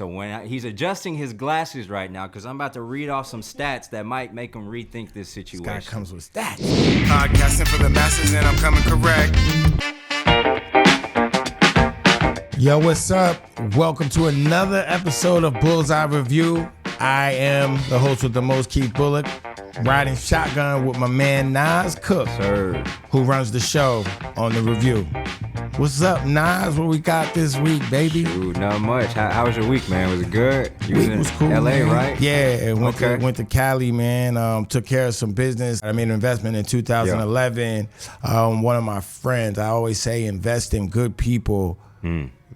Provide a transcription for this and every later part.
So he's adjusting his glasses right now because I'm about to read off some stats that might make him rethink this situation. This guy comes with stats. Podcasting for the masses and I'm coming correct. Yo, what's up? Welcome to another episode of Bullseye Review. I am the host with the most, Keith Bulluck, riding shotgun with my man Nas Cook, who runs the show on the review. What's up, Nas? What we got this week, baby? Ooh, not much. How was your week, man? Was it good? You Week was cool, LA, man. right? Yeah, went to Cali, man. Took care of some business. I made an investment in 2011. One of my friends, I always say invest in good people,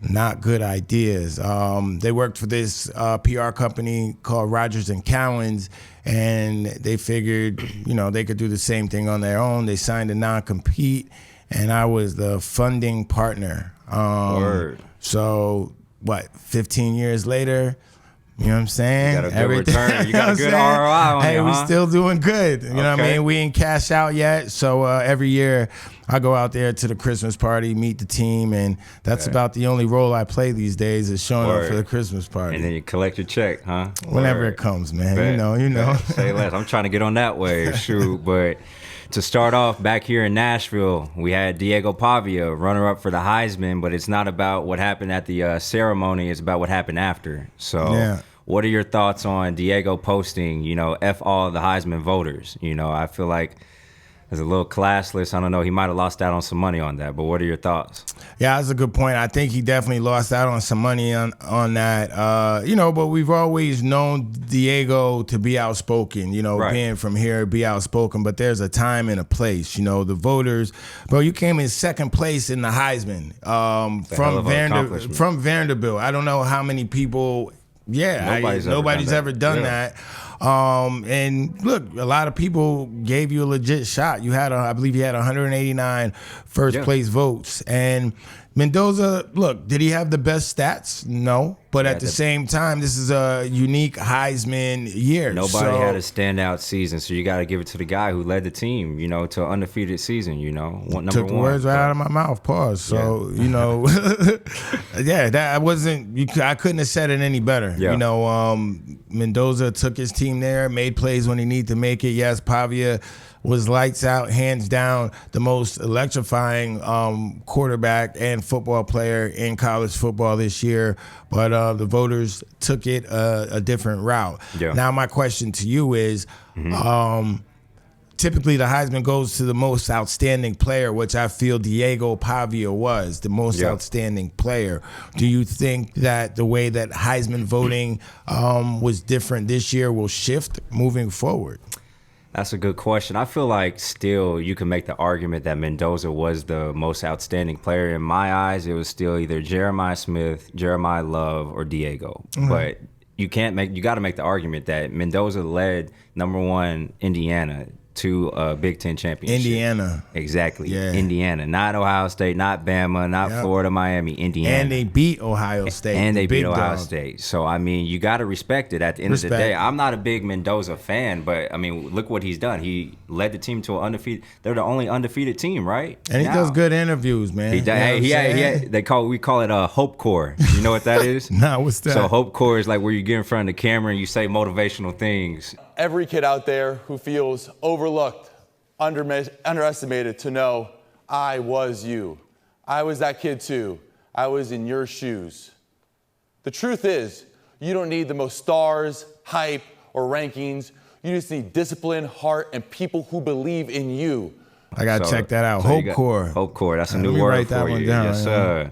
not good ideas. They worked for this PR company called Rogers & Cowens, and they figured, they could do the same thing on their own. They signed a non-compete, and I was the funding partner. Word. So, 15 years later, you know what I'm saying? You got a good return. You got a good ROI on Hey, you, we huh? still doing good. You know what I Okay. mean? We ain't cashed out yet. So every year I go out there to the Christmas party, meet the team, and that's about the only role I play these days is showing up for the Christmas party. And then you collect your check, huh? Whenever Word. it comes, man. Bet. You know. Bet. Say less. I'm trying to get on that wave, shoot. But to start off, back here in Nashville, we had Diego Pavia, runner-up for the Heisman, but it's not about what happened at the ceremony. It's about what happened after. So what are your thoughts on Diego posting, F all the Heisman voters? I feel like it's a little classless. I don't know. He might have lost out on some money on that, but what are your thoughts? Yeah, that's a good point. I think he definitely lost out on some money on that. But we've always known Diego to be outspoken, Right. being from here, be outspoken. But there's a time and a place. The voters, bro, you came in second place in the Heisman from Vanderbilt. I don't know how many people. Yeah, nobody's ever done that. And look, a lot of people gave you a legit shot. I believe you had 189 first place votes. And Mendoza, look, did he have the best stats? No. But at the same time, this is a unique Heisman year. Nobody had a standout season, so you got to give it to the guy who led the team, to an undefeated season, Took the words right out of my mouth, pause. So, that wasn't, I couldn't have said it any better. Yeah. Mendoza took his team there, made plays when he needed to make it. Yes, Pavia was lights out, hands down, the most electrifying quarterback and football player in college football this year. But the voters took it a different route. Yeah. Now, my question to you is, typically the Heisman goes to the most outstanding player, which I feel Diego Pavia was, the most outstanding player. Do you think that the way that Heisman voting was different this year will shift moving forward? That's a good question. I feel like still you can make the argument that Mendoza was the most outstanding player. In my eyes, it was still either Jeremiah Smith, Jeremiah Love, or Diego. But you got to make the argument that Mendoza led #1 Indiana to a Big Ten championship. Indiana. Exactly. Yeah. Indiana. Not Ohio State, not Bama, not Florida, Miami, Indiana. And they beat Ohio State. And they beat big Ohio dog. State. So, you got to respect it at the end of the day. I'm not a big Mendoza fan, but, look what he's done. He led the team to an undefeated. They're the only undefeated team, right? And he does good interviews, man. We call it a Hopecore. You know what that is? Nah, what's that? So Hopecore is like where you get in front of the camera and you say motivational things. Every kid out there who feels overlooked, underestimated to know, I was you. I was that kid too. I was in your shoes. The truth is, you don't need the most stars, hype, or rankings. You just need discipline, heart, and people who believe in you. I got to check that out. Hopecore. Hopecore, that's a new word for you. Yes, sir.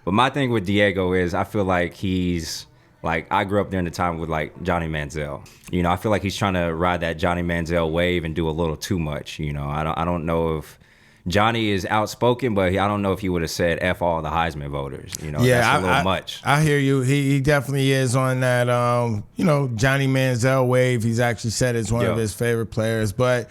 But my thing with Diego is I feel like he's... I grew up during the time with, Johnny Manziel. I feel like he's trying to ride that Johnny Manziel wave and do a little too much. I don't know if Johnny is outspoken, but I don't know if he would have said F all the Heisman voters. That's a little much. I hear you. He definitely is on that, Johnny Manziel wave. He's actually said it's one of his favorite players. But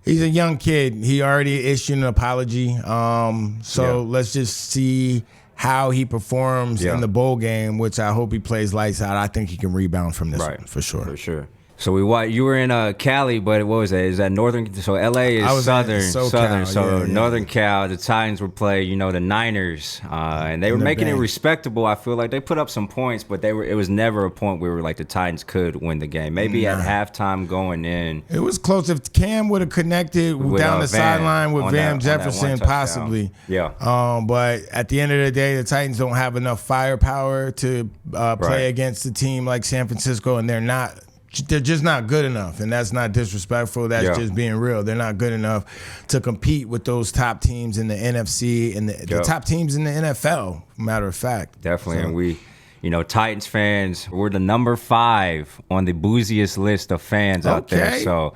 he's a young kid. He already issued an apology. Let's just see how he performs in the bowl game, which I hope he plays lights out. I think he can rebound from this one, for sure. For sure. So you were in Cali, but what was that? Is that northern? So LA is southern. So northern Cal, the Titans would play, the Niners, and they were making it respectable. I feel like they put up some points, but it was never a point where like the Titans could win the game. Maybe at halftime going in, it was close. If Cam would have connected down the sideline with Van Jefferson, possibly. Yeah. But at the end of the day, the Titans don't have enough firepower to play against a team like San Francisco, and they're just not good enough, and that's not disrespectful. That's just being real. They're not good enough to compete with those top teams in the NFC and the top teams in the NFL, matter of fact. Definitely, and we, Titans fans, we're the number 5 on the Booziest list of fans out there. So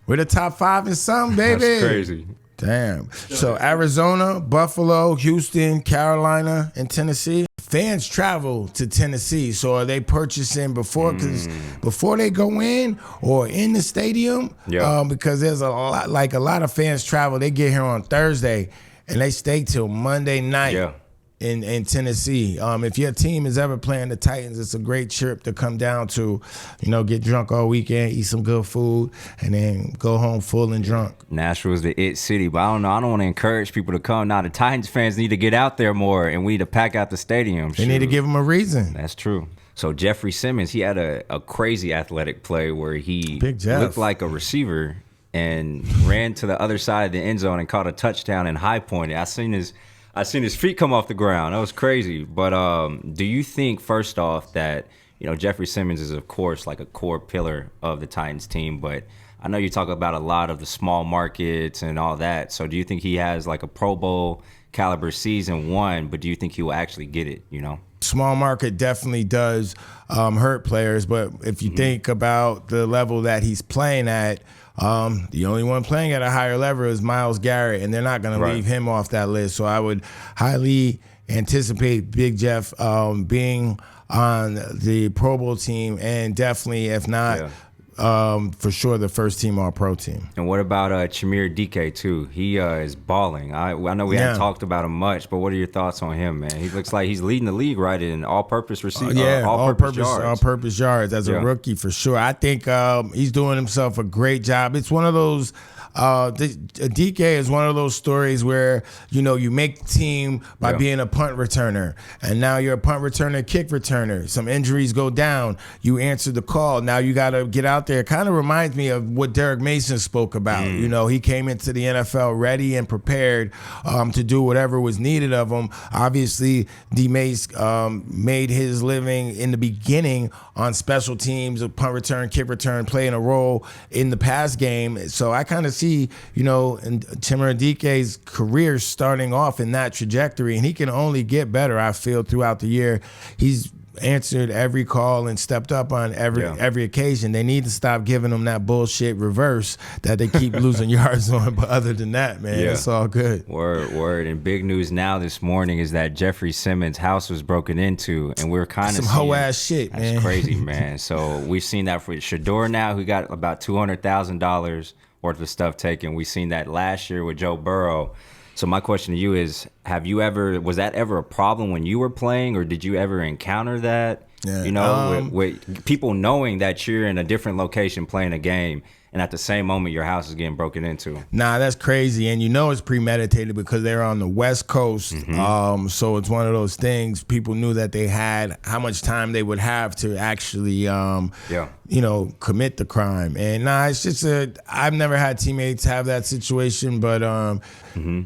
we're the top 5 in some, baby. That's crazy. Damn. So Arizona, Buffalo, Houston, Carolina, and Tennessee. Fans travel to Tennessee, so are they purchasing before they go in or in the stadium? Yeah. Because there's a lot of fans travel. They get here on Thursday and they stay till Monday night. Yeah. In Tennessee. If your team is ever playing the Titans, it's a great trip to come down to, get drunk all weekend, eat some good food, and then go home full and drunk. Nashville's the it city, but I don't know. I don't want to encourage people to come. Now, the Titans fans need to get out there more, and we need to pack out the stadium. They need to give them a reason. That's true. So Jeffrey Simmons, he had a crazy athletic play where he looked like a receiver and ran to the other side of the end zone and caught a touchdown and high pointed. I seen his feet come off the ground. That was crazy. But do you think, first off, that Jeffrey Simmons is, of course, like a core pillar of the Titans team, but I know you talk about a lot of the small markets and all that. So do you think he has like a Pro Bowl caliber season 1, but do you think he will actually get it, Small market definitely does hurt players, but if you think about the level that he's playing at, the only one playing at a higher level is Myles Garrett, and they're not going to leave him off that list. So I would highly anticipate Big Jeff being on the Pro Bowl team, and definitely, if not, for sure, the first team All-Pro team. And what about Chimere Dike, too? He is balling. I know we haven't talked about him much, but what are your thoughts on him, man? He looks like he's leading the league, right, in all-purpose receiving, all-purpose yards as a rookie, for sure. I think he's doing himself a great job. It's one of those DK is one of those stories where, you make the team by being a punt returner, and now you're a punt returner, kick returner. Some injuries go down. You answer the call. Now you got to get out there. It kind of reminds me of what Derek Mason spoke about. He came into the NFL ready and prepared to do whatever was needed of him. Obviously, D. Mace made his living in the beginning on special teams, a punt return, kick return, playing a role in the pass game. So I kind of see, in Chimere Dike's career starting off in that trajectory, and he can only get better, I feel, throughout the year. He's answered every call and stepped up on every occasion. They need to stop giving him that bullshit reverse that they keep losing yards on. But other than that, man, it's all good. Word. And big news now this morning is that Jeffrey Simmons' house was broken into, and we're kind of some hoe ass shit, man. That's crazy, man. So we've seen that for Shador now, who got about $200,000 worth of stuff taken. We've seen that last year with Joe Burrow. So my question to you is, was that ever a problem when you were playing, or did you ever encounter that? Yeah. With people knowing that you're in a different location playing a game, and at the same moment your house is getting broken into. Nah, that's crazy. And it's premeditated because they're on the West Coast. So it's one of those things. People knew that they had how much time they would have to actually commit the crime. And it's just I've never had teammates have that situation, but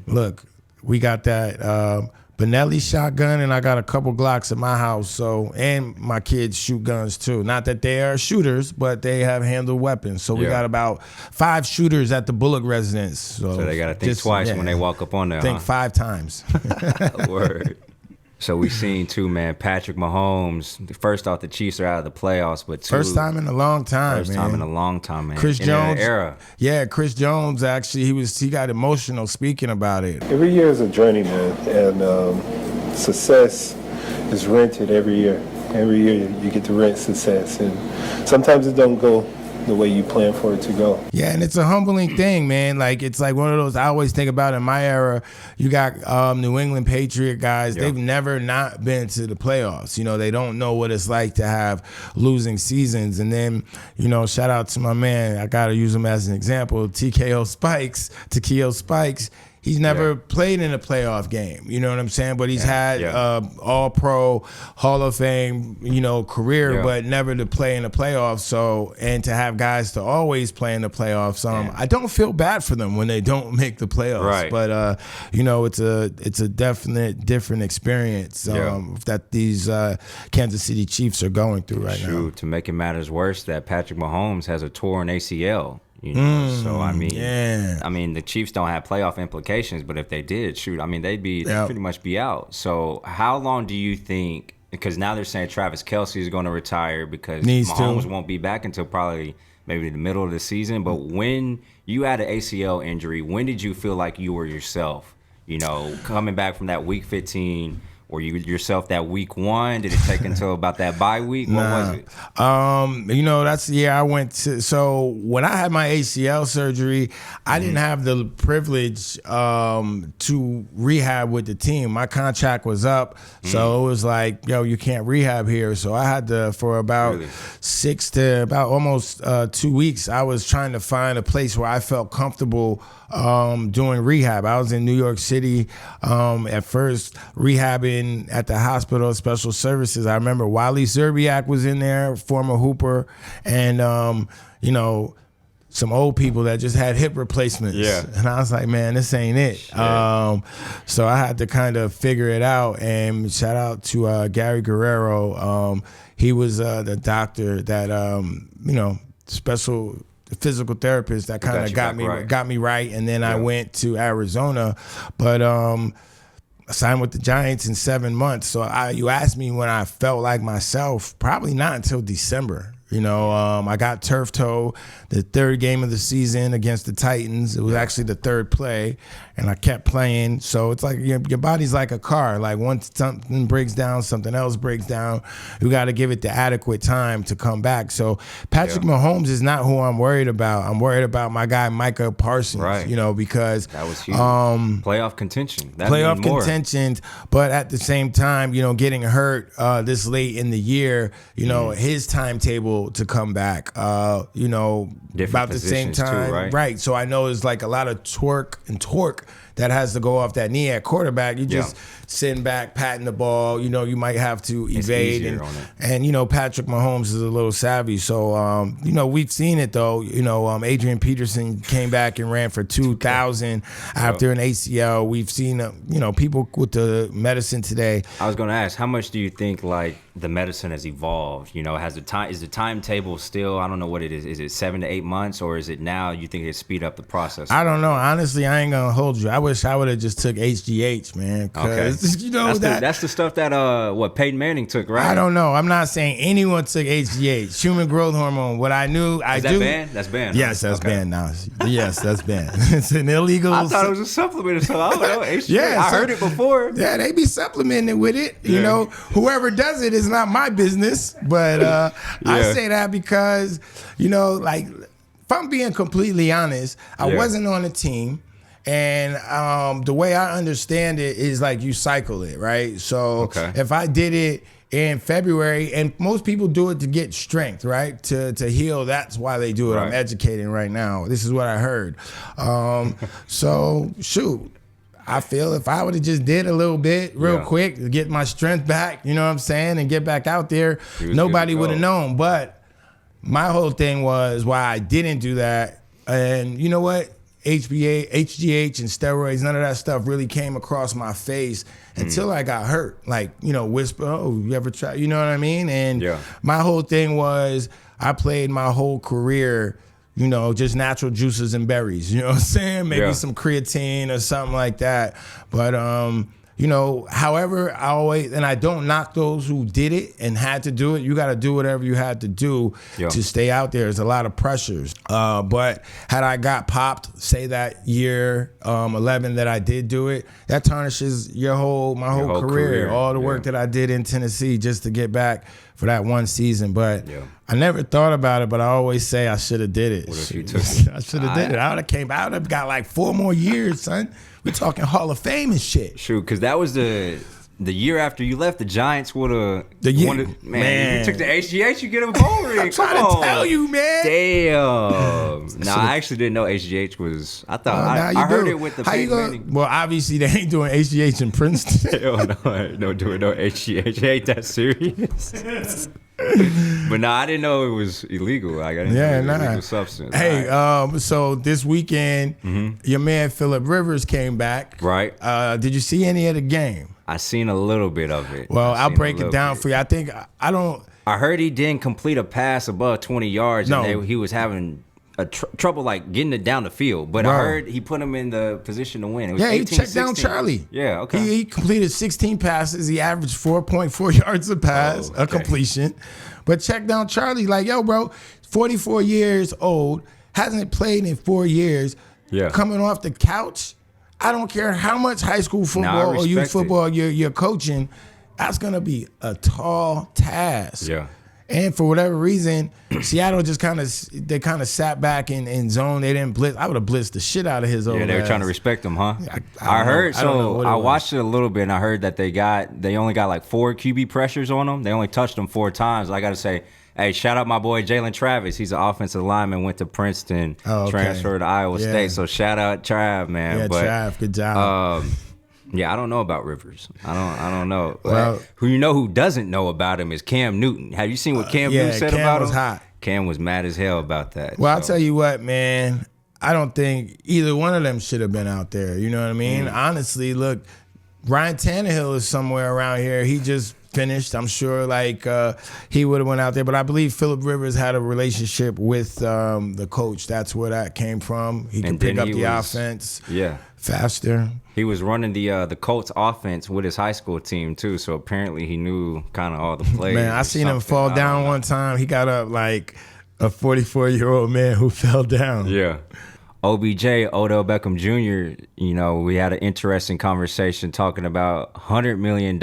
look, we got that Benelli shotgun, and I got a couple Glocks at my house. So, and my kids shoot guns too. Not that they are shooters, but they have handled weapons. So we got about 5 shooters at the Bulluck residence. So they got to think twice when they walk up on there. Think 5 times. Word. So we've seen too, man. Patrick Mahomes. First off, the Chiefs are out of the playoffs, but first time in a long time, First time in a long time, man. Chris Jones era. Yeah, Chris Jones actually he got emotional speaking about it. Every year is a journey, man, and success is rented every year. Every year you get to rent success, and sometimes it don't go the way you plan for it to go. Yeah, and it's a humbling thing, man. Like, it's like one of those I always think about in my era. You got New England Patriot guys. They've never not been to the playoffs. You know, they don't know what it's like to have losing seasons. And then, you know, shout out to my man. I got to use him as an example. Takeo Spikes. He's never played in a playoff game, you know what I'm saying? But he's had all-pro, Hall of Fame, you know, career, but never to play in the playoffs. So, and to have guys to always play in the playoffs, I don't feel bad for them when they don't make the playoffs. Right. But you know, it's a definite different experience that these Kansas City Chiefs are going through right now. To make it matters worse, that Patrick Mahomes has a torn ACL. You know, so I mean, the Chiefs don't have playoff implications, but if they did, they'd pretty much be out. So how long do you think? Because now they're saying Travis Kelce is going to retire because Mahomes won't be back until probably maybe the middle of the season. But when you had an ACL injury, when did you feel like you were yourself? You know, coming back from that Week 15. Were you yourself that week 1? Did it take until about that bye week? What was it? You know, that's the year I went to. So when I had my ACL surgery, I didn't have the privilege to rehab with the team. My contract was up, so it was like, yo, you can't rehab here. So I had to, for about almost 2 weeks, I was trying to find a place where I felt comfortable doing rehab. I was in New York City at first, rehabbing at the hospital of special services. I remember Wally Zerbiak was in there, former Hooper, and you know, some old people that just had hip replacements. Yeah. And I was like, man, this ain't it. So I had to kind of figure it out. And shout out to Gary Guerrero. He was the doctor that you know, special physical therapist that kind of got me right. And then I went to Arizona, but I signed with the Giants in 7 months. So you asked me when I felt like myself, probably not until December. You know, I got turf toe the third game of the season against the Titans. It was actually the third play, and I kept playing. So it's like your body's like a car. Like once something breaks down, something else breaks down. You got to give it the adequate time to come back. So Patrick Mahomes is not who I'm worried about. I'm worried about my guy Micah Parsons, you know, because that was huge. Playoff contention. Playoff contention, but at the same time, you know, getting hurt this late in the year, you know, his timetable to come back, you know, different about the same time, too, right? So I know it's like a lot of torque that has to go off that knee at quarterback. You just sitting back, patting the ball. You know, you might have to evade, and you know, Patrick Mahomes is a little savvy. So you know, we've seen it though. You know, Adrian Peterson came back and ran for 2,000 after an ACL. We've seen you know, people with the medicine today. I was going to ask, how much do you think like the medicine has evolved? You know, is the timetable still, I don't know what it is. Is it 7 to 8 months, or is it now you think it speed up the process? I don't know. Honestly, I ain't gonna hold you. I wish I would have just took HGH, man. You know that's the stuff that Peyton Manning took, right? I don't know. I'm not saying anyone took HGH, human growth hormone. What I knew, is that banned? That's banned. Yes, that's banned now. Yes, that's banned. It's an illegal. I thought it was a supplement or something. I don't know. HGH. I heard it before. Yeah, they be supplementing with it. You know, whoever does it is not my business. But I say that because, you know, like, if I'm being completely honest, I wasn't on the team. And the way I understand it is like you cycle it, right? So if I did it in February, and most people do it to get strength, right? To heal, that's why they do it. I'm educating right now. This is what I heard. So, shoot. I feel if I would have just did a little bit real quick to get my strength back, you know what I'm saying, and get back out there, nobody would have known. But my whole thing was why I didn't do that. And you know what? HGH and steroids, none of that stuff really came across my face until I got hurt. Like, you know, whisper, oh, you ever try, you know what I mean? And my whole thing was I played my whole career, you know, just natural juices and berries, you know what I'm saying? Maybe some creatine or something like that. But, you know, however, I don't knock those who did it and had to do it. You got to do whatever you had to do to stay out there. There's a lot of pressures. But had I got popped, say that year 11 that I did do it, that tarnishes my whole career. All the work that I did in Tennessee just to get back for that one season. But I never thought about it, but I always say I should have did it. What if you took it? I should have did it. I would have got like 4 more years, son. We're talking Hall of Fame and shit. Shoot, because that was the year after you left. The Giants would have man. If you took the HGH, you get a bowl ring. I'm trying to tell you, man. Damn. No, I actually didn't know HGH was. I thought I heard it with the Peyton Manning. Well, obviously they ain't doing HGH in Princeton. Hell no, I ain't doing no HGH. It ain't that serious. But no, I didn't know it was illegal. Like, I didn't know it was illegal substance. Hey, so this weekend, your man Phillip Rivers came back. Right. Did you see any of the game? I seen a little bit of it. Well, I'll break it down for you. I think I don't. I heard he didn't complete a pass above 20 yards, and he was having trouble like getting it down the field. But I heard he put him in the position to win. It was 18, he checked 16. down Charlie. Yeah, okay. He completed 16 passes. He averaged 4.4 yards a pass, a completion. But check down Charlie, like, yo, bro, 44 years old, hasn't played in 4 years. Yeah. Coming off the couch. I don't care how much high school football or youth football you're coaching. That's gonna be a tall task. Yeah. And for whatever reason, Seattle just kind of sat back in zone. They didn't blitz. I would have blitzed the shit out of his old ass. Yeah, they were trying to respect him, huh? I heard. I watched watched it a little bit, and I heard that they only got like 4 QB pressures on them. They only touched them 4 times. I got to say, hey, shout out my boy Jalen Travis. He's an offensive lineman, went to Princeton, transferred to Iowa State. So shout out Trav, man. Yeah, Trav, good job. Yeah, I don't know about Rivers. I don't know. Well, who doesn't know about him is Cam Newton. Have you seen what Cam Newton said Cam about him? was hot. Cam was mad as hell about that. Well, I'll tell you what, man. I don't think either one of them should have been out there. You know what I mean? Honestly, look, Ryan Tannehill is somewhere around here. He just finished. I'm sure like he would have went out there. But I believe Phillip Rivers had a relationship with the coach. That's where that came from. He could pick up the offense faster. He was running the Colts offense with his high school team too, so apparently he knew kind of all the plays. Man, I seen him fall down one time. He got up like a 44-year-old man who fell down. Yeah. OBJ, Odell Beckham Jr., we had an interesting conversation talking about $100 million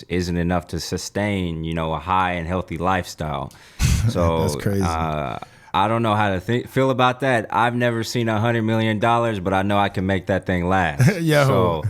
isn't enough to sustain, a high and healthy lifestyle. So that's crazy. I don't know how to feel about that. I've never seen $100 million, but I know I can make that thing last. Yo. So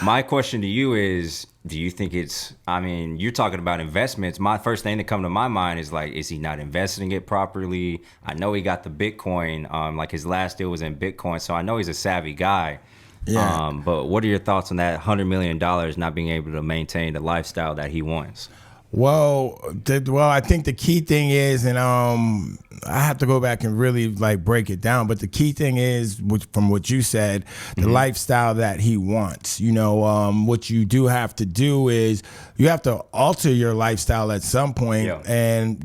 my question to you is, do you think you're talking about investments. My first thing that come to my mind is like, is he not investing it properly? I know he got the Bitcoin, like his last deal was in Bitcoin, so I know he's a savvy guy. Yeah. But what are your thoughts on that $100 million not being able to maintain the lifestyle that he wants? Well, I think the key thing is, and I have to go back and really like break it down, but the key thing is, from what you said, the lifestyle that he wants. What you do have to do is you have to alter your lifestyle at some point. Yeah. And,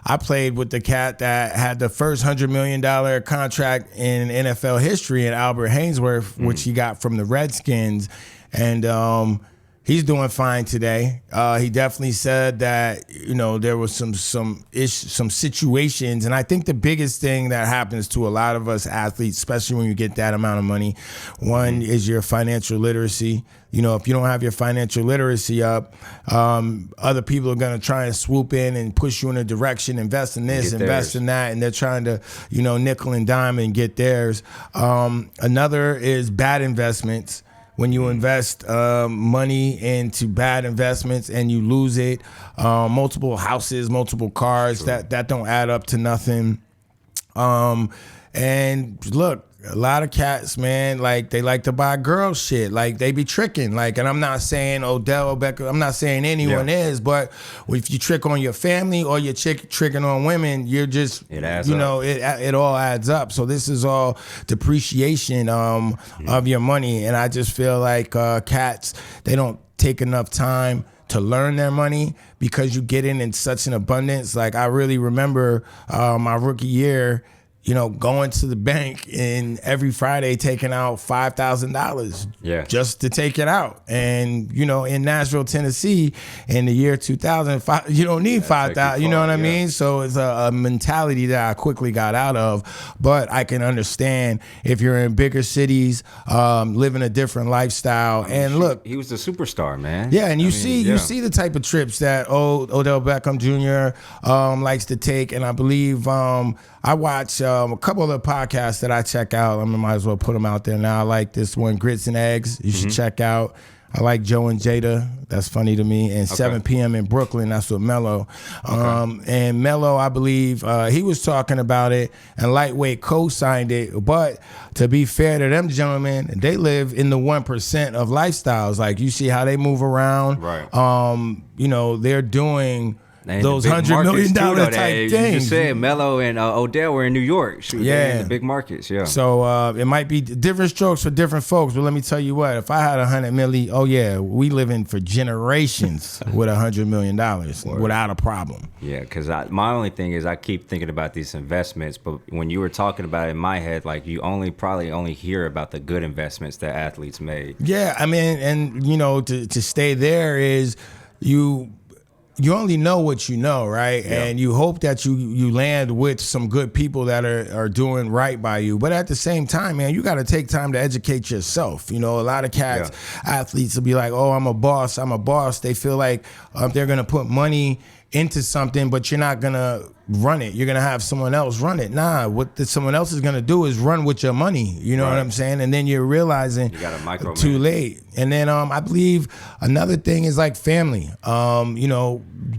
I played with the cat that had the first $100 million contract in NFL history, in Albert Hainsworth, which he got from the Redskins. And, he's doing fine today. He definitely said that there was some situations, and I think the biggest thing that happens to a lot of us athletes, especially when you get that amount of money, one is your financial literacy. If you don't have your financial literacy up, other people are gonna try and swoop in and push you in a direction, invest in this, invest in that, and they're trying to nickel and dime and get theirs. Another is bad investments. When you invest money into bad investments and you lose it, multiple houses, multiple cars, that don't add up to nothing. And look, a lot of cats, man, like they like to buy girl shit. Like they be tricking. Like, and I'm not saying Odell Beckham, I'm not saying anyone is, but if you trick on your family or you're tricking on women, you're just, it adds up. It all adds up. So this is all depreciation of your money. And I just feel like cats, they don't take enough time to learn their money because you get in such an abundance. Like I really remember my rookie year, going to the bank and every Friday taking out $5,000 just to take it out. And, in Nashville, Tennessee, in the year 2005, you don't need 5,000, you know what I mean? So it's a mentality that I quickly got out of. But I can understand if you're in bigger cities, living a different lifestyle. And look, he was the superstar, man. Yeah, and you see the type of trips that Odell Beckham Jr. Likes to take. And I believe I watch a couple of the podcasts that I check out. I might as well put them out there now. I like this one, Grits and Eggs. You should check out. I like Joe and Jada. That's funny to me. And 7 p.m. in Brooklyn. That's with Mello. And Mello, I believe, he was talking about it, and Lightweight co-signed it. But to be fair to them gentlemen, they live in the 1% of lifestyles. Like, you see how they move around. Right. They're doing and those $100 million type things. You just said Mello and Odell were in New York. Shoot, in the big markets, So it might be different strokes for different folks, but let me tell you what, if I had $100 million, we living for generations with $100 million without a problem. Yeah, because my only thing is I keep thinking about these investments, but when you were talking about it in my head, like you probably only hear about the good investments that athletes made. Yeah, I mean, and to stay there is you only know what you know, right? Yeah. And you hope that you land with some good people that are doing right by you. But at the same time, man, you got to take time to educate yourself. A lot of cats, athletes will be like, oh, I'm a boss. They feel like they're going to put money into something, but you're not going to run it. You're going to have someone else run it. Nah, what someone else is going to do is run with your money. You know what I'm saying? And then you're realizing you got to too late. And then I believe another thing is like family.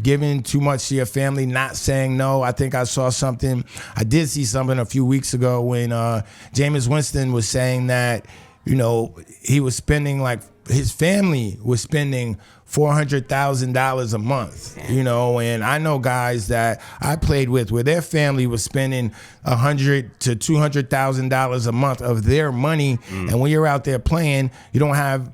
Giving too much to your family, not saying no. I think I did see something a few weeks ago when Jameis Winston was saying that, he was spending his family was spending $400,000 a month, and I know guys that I played with where their family was spending $100,000 to $200,000 a month of their money, and when you're out there playing, you don't have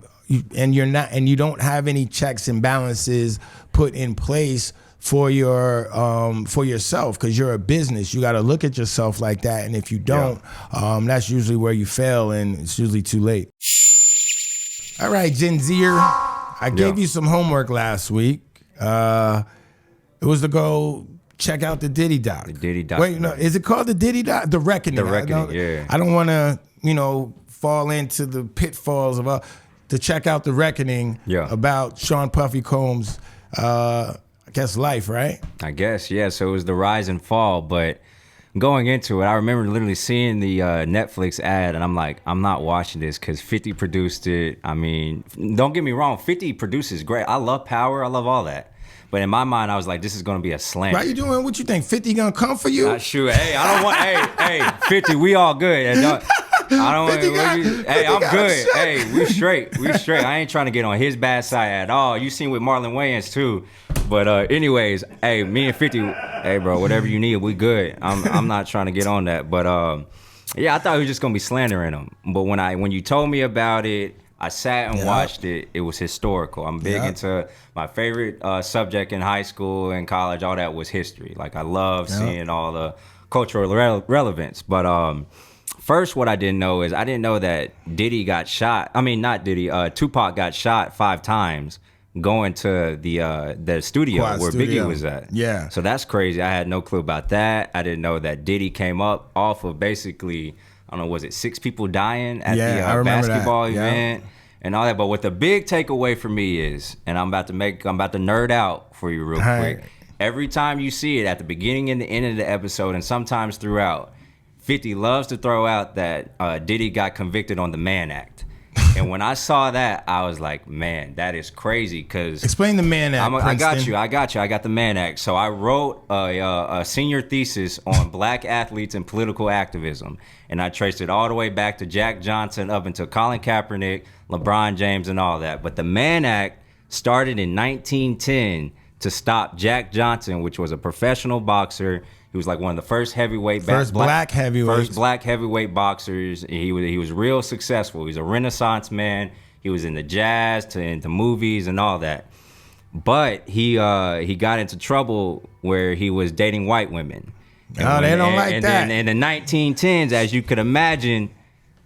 any checks and balances put in place for yourself, because you're a business. You got to look at yourself like that, and if you don't, that's usually where you fail, and it's usually too late. All right, Gen Zer, I gave you some homework last week. It was to go check out the Diddy doc. The Diddy doc. Wait, no, is it called the Diddy doc? The Reckoning. The Reckoning, I don't want to, fall into the pitfalls of to check out the Reckoning about Sean Puffy Combs' life, right? I guess, yeah. So it was the rise and fall, but going into it, I remember literally seeing the Netflix ad, and I'm like, I'm not watching this because 50 produced it. I mean, don't get me wrong, 50 produces great. I love Power, I love all that. But in my mind, I was like, this is going to be a slam. Why you doing what you think? 50 going to come for you? Sure. Hey, I don't want, hey, 50, we all good. And I don't want hey, I'm good. Hey, we straight. I ain't trying to get on his bad side at all. You seen with Marlon Wayans too. But anyways, hey, me and 50, hey bro, whatever you need, we good. I'm not trying to get on that. But I thought he was just gonna be slandering him. But when you told me about it, I sat and watched it. It was historical. I'm big into my favorite subject in high school and college. All that was history. Like I love seeing all the cultural relevance. But first, what I didn't know is I didn't know that Diddy got shot. I mean, not Diddy. Tupac got shot 5 times going to the studio where Biggie was at. Yeah. So that's crazy. I had no clue about that. I didn't know that Diddy came up off of basically, I don't know, was it 6 people dying at the basketball event and all that. But what the big takeaway for me is, and I'm about to nerd out for you real quick. Every time you see it at the beginning and the end of the episode, and sometimes throughout, 50 loves to throw out that Diddy got convicted on the Mann Act. And when I saw that, I was like, man, that is crazy. Because explain the Mann Act. I got you. I got the Mann Act. So I wrote a senior thesis on black athletes and political activism. And I traced it all the way back to Jack Johnson up until Colin Kaepernick, LeBron James, and all that. But the Mann Act started in 1910 to stop Jack Johnson, which was a professional boxer. He was like one of the first black heavyweight boxers. He was real successful. He was a Renaissance man. He was into jazz, into movies and all that. But he got into trouble where he was dating white women. No, they don't like and that. Then in the 1910s, as you could imagine,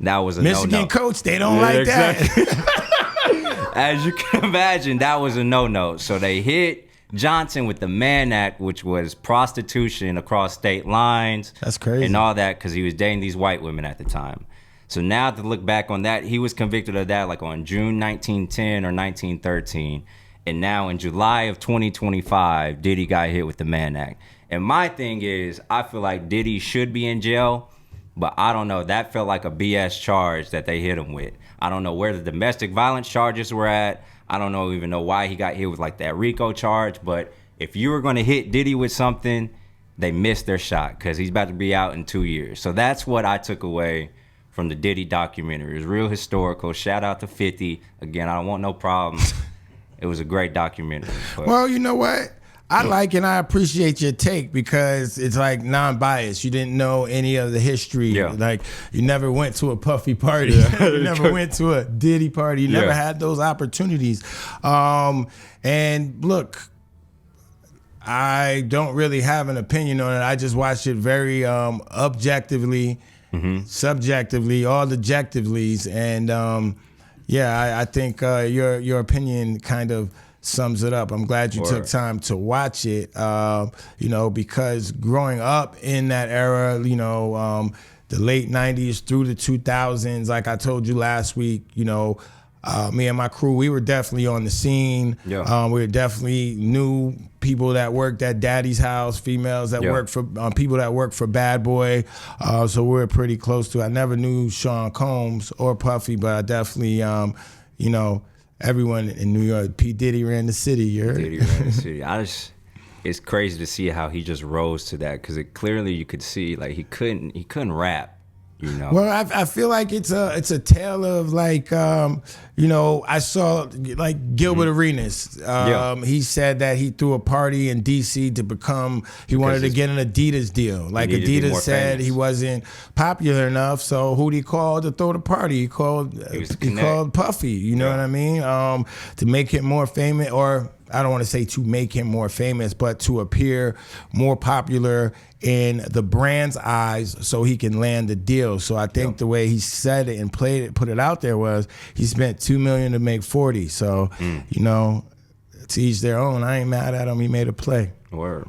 that was a Michigan no-no. coach, they don't like that. As you can imagine, that was a no-no. So they hit Johnson with the Mann Act, which was prostitution across state lines. That's crazy. And all that because he was dating these white women at the time. So now to look back on that, he was convicted of that like on June 1910 or 1913. And now in July of 2025, Diddy got hit with the Mann Act. And my thing is, I feel like Diddy should be in jail, but I don't know. That felt like a BS charge that they hit him with. I don't know where the domestic violence charges were at. I don't even know why he got hit with like that RICO charge. But if you were going to hit Diddy with something, they missed their shot because he's about to be out in 2 years. So that's what I took away from the Diddy documentary. It was real historical. Shout out to 50. Again, I don't want no problems. It was a great documentary. But. Well, you know what? I like and I appreciate your take because it's like non-biased. You didn't know any of the history. Yeah. Like you never went to a Puffy party. You never went to a Diddy party. You never had those opportunities. And look, I don't really have an opinion on it. I just watched it very objectively, subjectively, all the objectivelies. And I think your opinion kind of sums it up. I'm glad you took time to watch it, because growing up in that era, the late 90s through the 2000s, like I told you last week, me and my crew, we were definitely on the scene. Yeah. We definitely knew people that worked at Daddy's House, females that worked for, people that worked for Bad Boy. So we were pretty close to it. I never knew Sean Combs or Puffy, but I definitely, everyone in New York, P. Diddy ran the city. You heard? Diddy ran the city. It's crazy to see how he just rose to that because it clearly you could see like he couldn't rap. Well, I feel like it's a tale of like I saw like Gilbert Arenas. He said that he threw a party in D.C. to he wanted to get an Adidas deal. Like Adidas said he wasn't popular enough, so who'd he call to throw the party? He called Puffy. You know what I mean? To make him more famous, or I don't want to say to make him more famous, but to appear more popular in the brand's eyes so he can land the deal. So I think the way he said it and put it out there was he spent $2 million to make 40. So, to each their own. I ain't mad at him. He made a play. Word.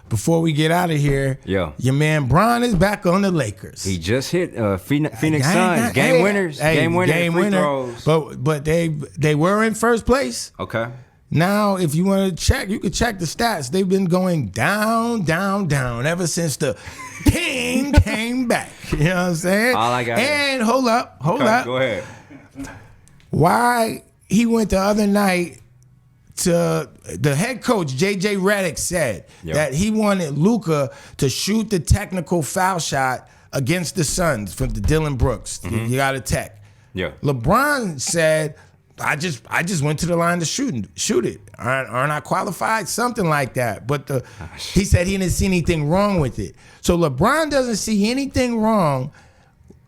Before we get out of here, your man Bron is back on the Lakers. He just hit Phoenix Suns. Game winners. Game winners. But they were in first place. Okay. Now, if you want to check, you can check the stats. They've been going down, down, down ever since the king came back. You know what I'm saying? All I got. And hold up. Go ahead. Why he went the other night to the head coach, J.J. Redick, said that he wanted Luka to shoot the technical foul shot against the Suns from the Dylan Brooks. You got a tech. Yeah. LeBron said, I just went to the line to shoot it. Aren't I qualified? Something like that. But he said he didn't see anything wrong with it. So LeBron doesn't see anything wrong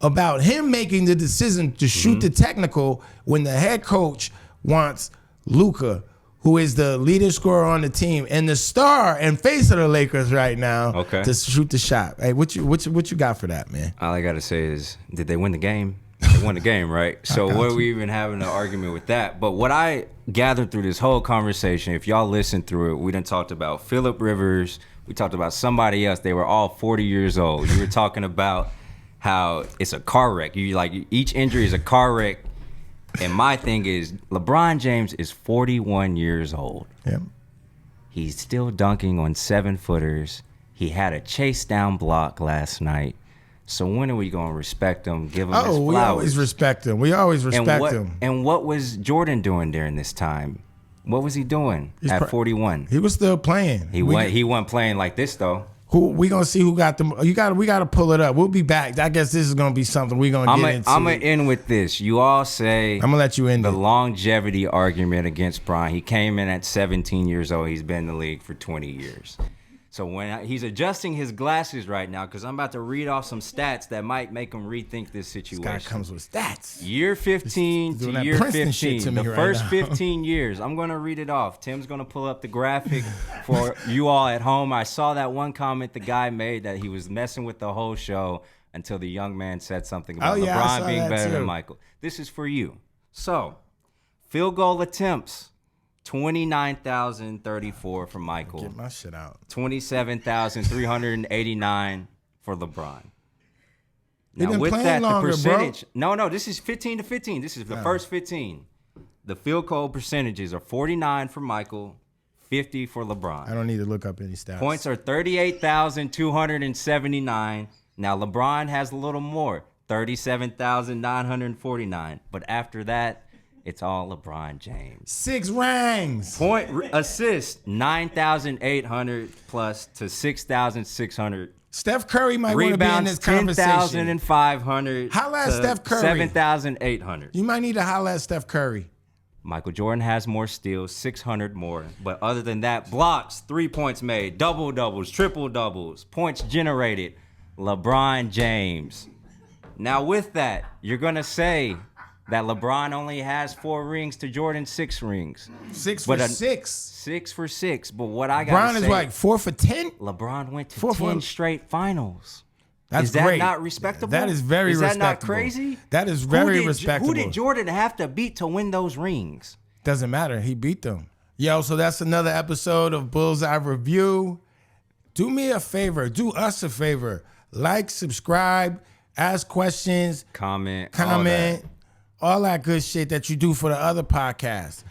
about him making the decision to shoot the technical when the head coach wants Luka, who is the leading scorer on the team and the star and face of the Lakers right now, to shoot the shot. Hey, what you got for that, man? All I got to say is, did they win the game? They won the game, right? So what are we even having an argument with that? But what I gathered through this whole conversation, if y'all listened through it, we done talked about Phillip Rivers. We talked about somebody else. They were all 40 years old. You were talking about how it's a car wreck. You like each injury is a car wreck. And my thing is, LeBron James is 41 years old. Yeah. He's still dunking on 7-footers. He had a chase down block last night. So when are we going to respect him, give him his flowers? We always respect him. We always respect him. And what was Jordan doing during this time? What was he doing at 41? He was still playing. He wasn't playing like this, though. We gonna see who got them. We got to pull it up. We'll be back. I guess this is gonna be something we're gonna get into. I'm gonna end with this. You all say I'm gonna let you end the longevity argument against Bron. He came in at 17 years old. He's been in the league for 20 years. So when he's adjusting his glasses right now, because I'm about to read off some stats that might make him rethink this situation. This guy comes with stats. Year 15 to year Princeton shit 15, to me the right first now. 15 years. I'm going to read it off. Tim's going to pull up the graphic for you all at home. I saw that one comment the guy made that he was messing with the whole show until the young man said something about LeBron being better than Michael. This is for you. So, field goal attempts. 29,034 for Michael. Get my shit out. 27,389 for LeBron. Now been with playing that, longer, the percentage. No, this is 15 to 15. This is the first 15. The field goal percentages are 49 for Michael, 50 for LeBron. I don't need to look up any stats. Points are 38,279. Now LeBron has a little more, 37,949. But after that, it's all LeBron James. 6 rings. Assist 9,800 plus to 6,600. Steph Curry might want to be in this Rebounds conversation. 10,500. Holla at Steph Curry. 7,800. You might need to holla at Steph Curry. Michael Jordan has more steals, 600 more. But other than that, blocks, 3 points made, double-doubles, triple-doubles, points generated. LeBron James. Now with that, you're going to say that LeBron only has 4 rings to Jordan's 6 rings. 6 for 6. 6 for 6. But what I got to say, LeBron is like 4 for 10? LeBron went to 4 for 10 straight finals. That's is that great. not respectable? That is very respectable. Is that not crazy? That is very respectable. Who did Jordan have to beat to win those rings? Doesn't matter. He beat them. Yo, so that's another episode of Bullseye Review. Do me a favor. Do us a favor. Like, subscribe, ask questions. Comment. All that good shit that you do for the other podcasts.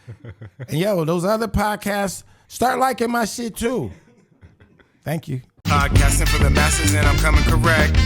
And yo, those other podcasts, start liking my shit too. Thank you. Podcasting for the masses, and I'm coming correct.